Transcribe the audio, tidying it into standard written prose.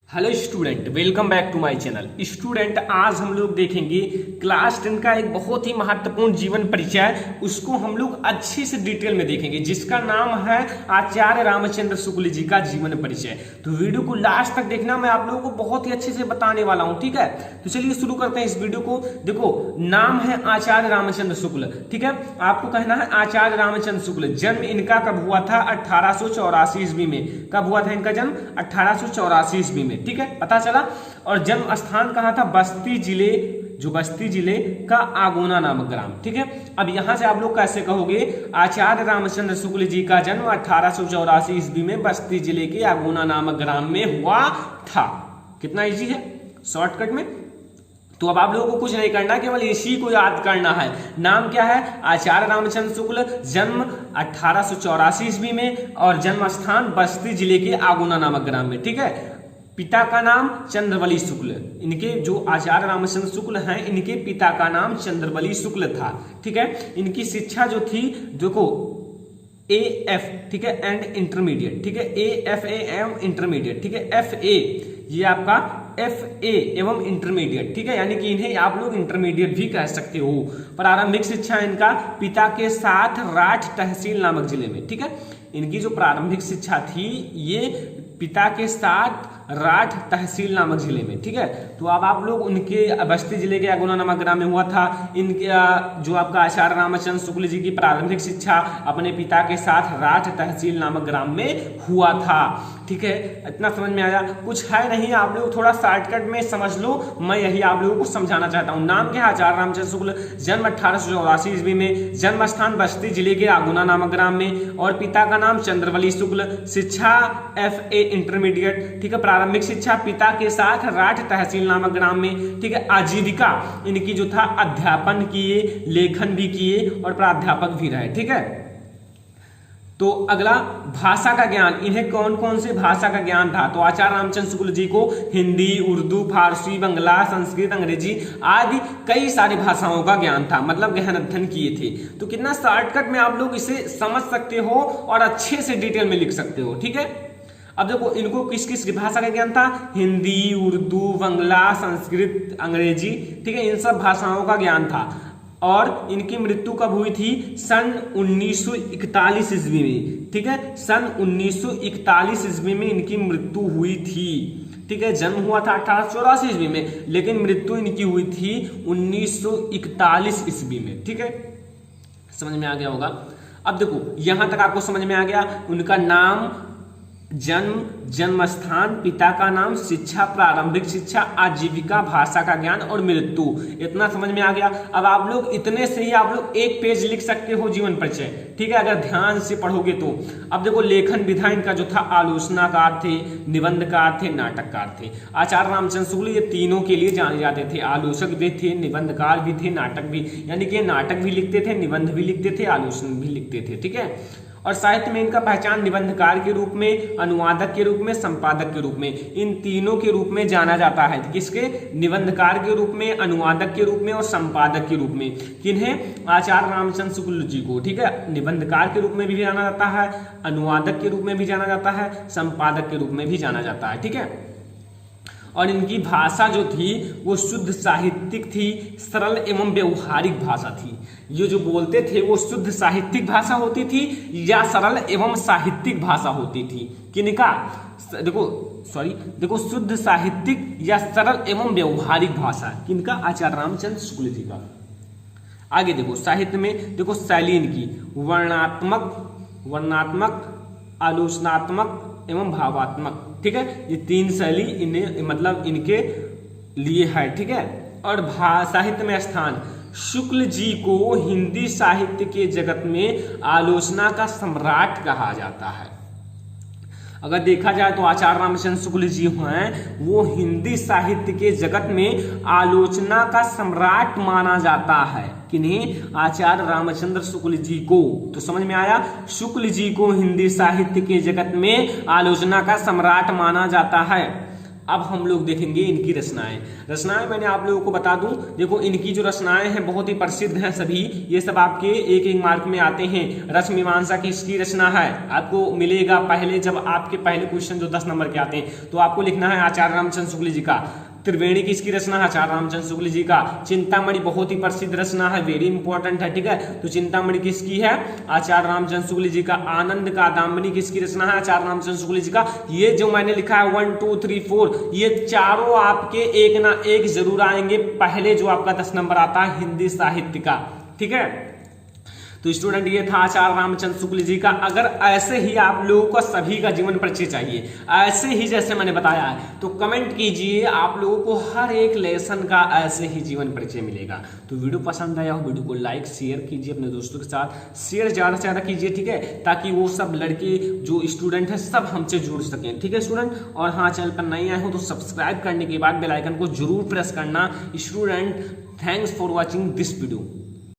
Hello student, welcome back to my channel. Student, आज हम लोग देखेंगे क्लास 10 का एक बहुत ही महत्वपूर्ण जीवन परिचय। उसको हम लोग अच्छे से डिटेल में देखेंगे, जिसका नाम है आचार्य रामचंद्र शुक्ल जी का जीवन परिचय। तो वीडियो को लास्ट तक देखना, मैं आप लोगों को बहुत ही अच्छे से बताने वाला हूं। ठीक है, तो चलिए शुरू करते हैं इस वीडियो को। देखो, नाम है आचार्य रामचंद्र शुक्ल। ठीक है, आपको कहना है आचार्य रामचंद्र शुक्ल। जन्म इनका कब हुआ था? 1884 ईस्वी में। कब हुआ था इनका जन्म? 1884 ईस्वी में। ठीक है, पता चला। और जन्म स्थान कहां था? बस्ती जिले, जो बस्ती जिले का आगोना नामक ग्राम। ठीक है, अब यहां से आप लोग कैसे कहोगे? आचार्य रामचंद्र शुक्ल जी का जन्म 1884 ईस्वी में बस्ती जिले के आगोना नामक ग्राम में हुआ था। कितना इजी है, शॉर्टकट में। तो अब आप लोगों को कुछ नहीं करना, केवल इसी को याद करना है। नाम क्या है? आचार्य रामचंद्र शुक्ल। जन्म 1884 ईस्वी में और जन्म स्थान बस्ती जिले के आगोना नामक ग्राम में। ठीक है, पिता का नाम चंद्रवली शुक्ल। इनके जो आचार्य रामचंद्र शुक्ल हैं, इनके पिता का नाम चंद्रवली शुक्ल था। ठीक है, इनकी शिक्षा जो थी, देखो, AF, ठीक है, एंड इंटरमीडिएट। ठीक है, AFA एवं इंटरमीडिएट। ठीक है, FA, ये आपका FA एवं इंटरमीडिएट। ठीक है, यानी कि इन्हें आप लोग इंटरमीडिएट भी कह सकते हो। प्रारंभिक शिक्षा इनका पिता के साथ राठ तहसील नामक जिले में। ठीक है, इनकी जो प्रारंभिक शिक्षा थी, ये पिता के साथ राठ तहसील नामक जिले में। ठीक है, तो अब आप लोग उनके बस्ती जिले के आगोना नामक ग्राम में हुआ था। इनके जो आपका आचार्य रामचंद्र शुक्ल जी की प्रारंभिक शिक्षा अपने पिता के साथ राठ तहसील नामक ग्राम में हुआ था। ठीक है, इतना समझ में आया? कुछ है नहीं, आप लोग थोड़ा शॉर्टकट में समझ लो, मैं यही आप लोगों को समझाना चाहता हूँ। नाम क्या है? आचार्य रामचंद्र शुक्ल। जन्म 1884 ईस्वी में। जन्म स्थान बस्ती जिले के आगोना नामक ग्राम में और पिता का नाम चंद्रवली शुक्ल। शिक्षा FA इंटरमीडिएट। ठीक है, प्रारंभिक शिक्षा पिता के साथ राठ तहसील नामक ग्राम में। ठीक है, आजीविका इनकी जो था, अध्यापन किए, लेखन भी किए और प्राध्यापक भी रहे। ठीक है, तो अगला भाषा का ज्ञान। इन्हें कौन कौन से भाषा का ज्ञान था? तो आचार्य रामचंद्र शुक्ल जी को हिंदी, उर्दू, फारसी, बंगला, संस्कृत, अंग्रेजी आदि कई सारी भाषाओं का ज्ञान था, मतलब गहन अध्ययन किए थे। तो कितना शॉर्टकट में आप लोग इसे समझ सकते हो और अच्छे से डिटेल में लिख सकते हो। ठीक है, अब देखो, इनको किस किस भाषा का ज्ञान था? हिंदी, उर्दू, बंगला, संस्कृत, अंग्रेजी। ठीक है, इन सब भाषाओं का ज्ञान था। और इनकी मृत्यु कब हुई थी? सन 1941 ईस्वी में। ठीक है, सन 1941 ईस्वी में इनकी मृत्यु हुई थी। ठीक है, जन्म हुआ था 1884 ईस्वी में, लेकिन मृत्यु इनकी हुई थी 1941 ईस्वी में। ठीक है, समझ में आ गया होगा। अब देखो, यहां तक आपको समझ में आ गया। उनका नाम, जन्म, जन्म स्थान, पिता का नाम, शिक्षा, प्रारंभिक शिक्षा, आजीविका, भाषा का ज्ञान और मृत्यु, इतना समझ में आ गया। अब आप लोग इतने से ही आप लोग एक पेज लिख सकते हो जीवन परिचय। ठीक है, अगर ध्यान से पढ़ोगे तो। अब देखो, लेखन विधा इनका जो था, आलोचनाकार थे, निबंधकार थे, नाटककार थे। आचार्य रामचंद्र शुक्ल ये तीनों के लिए जाने जाते थे। आलोचक भी थे, निबंधकार भी थे, नाटक भी, यानी कि नाटक भी लिखते थे, निबंध भी लिखते थे, आलोचना भी लिखते थे। ठीक है, और साहित्य में इनका पहचान निबंधकार के रूप में, अनुवादक के रूप में, संपादक के रूप में, इन तीनों के रूप में जाना जाता है। किसके? निबंधकार के रूप में, अनुवादक के रूप में और संपादक के रूप में। किन्हें? आचार्य रामचंद्र शुक्ल जी को। ठीक है, निबंधकार के रूप में भी जाना जाता है, अनुवादक के रूप में भी जाना जाता है, संपादक के रूप में भी जाना जाता है। ठीक है, और इनकी भाषा जो थी वो शुद्ध साहित्यिक थी, सरल एवं व्यवहारिक भाषा थी। ये जो बोलते थे वो शुद्ध साहित्यिक भाषा होती थी या सरल एवं साहित्यिक भाषा होती थी? किनका? देखो, शुद्ध साहित्यिक या सरल एवं व्यवहारिक भाषा किनका? आचार्य रामचंद्र शुक्ल जी का। आगे देखो, साहित्य में देखो, शैली इनकी वर्णनात्मक, आलोचनात्मक एवं भावात्मक। ठीक है, ये तीन शैली इन्हें, मतलब इनके लिए है। ठीक है, और साहित्य में स्थान, शुक्ल जी को हिंदी साहित्य के जगत में आलोचना का सम्राट कहा जाता है। अगर देखा जाए तो आचार्य रामचंद्र शुक्ल जी हैं, वो हिंदी साहित्य के जगत में आलोचना का सम्राट माना जाता है। किन्हें? आचार्य रामचंद्र शुक्ल जी को। तो समझ में आया, शुक्ल जी को हिंदी साहित्य के जगत में आलोचना का सम्राट माना जाता है। अब हम लोग देखेंगे इनकी रचनाएं। रचनाएं मैंने आप लोगों को बता दूं, देखो इनकी जो रचनाएं हैं बहुत ही प्रसिद्ध हैं सभी, ये सब आपके एक एक मार्क में आते हैं। रस मीमांसा किसकी रचना है, आपको मिलेगा पहले, जब आपके पहले क्वेश्चन जो 10 नंबर के आते हैं तो आपको लिखना है आचार्य रामचंद्र शुक्ल जी का। त्रिवेणी किसकी रचना है, आचार्य रामचंद्र शुक्ल जी का। चिंतामणि बहुत ही प्रसिद्ध रचना है, वेरी इंपॉर्टेंट है, ठीक है। तो चिंतामणि किसकी है, आचार्य रामचंद्र शुक्ल जी का। आनंद कादंबरी किसकी रचना है, आचार्य रामचंद्र शुक्ल जी का। ये जो मैंने लिखा है 1 2 3 4, ये चारों आपके एक ना एक जरूर आएंगे। पहले जो आपका 10 नंबर आता है हिंदी साहित्य का, ठीक है। तो स्टूडेंट ये था आचार्य रामचंद्र शुक्ल जी का। अगर ऐसे ही आप लोगों को सभी का जीवन परिचय चाहिए, ऐसे ही जैसे मैंने बताया है, तो कमेंट कीजिए, आप लोगों को हर एक लेसन का ऐसे ही जीवन परिचय मिलेगा। तो वीडियो पसंद आया हो वीडियो को लाइक शेयर कीजिए अपने दोस्तों के साथ, शेयर ज़्यादा से ज़्यादा कीजिए, ठीक है, ताकि वो सब लड़के जो स्टूडेंट हैं सब हमसे जुड़ सकें, ठीक है स्टूडेंट। और हाँ, चैनल पर नए आए हो तो सब्सक्राइब करने के बाद बेल आइकन को जरूर प्रेस करना student. Thanks for watching this video.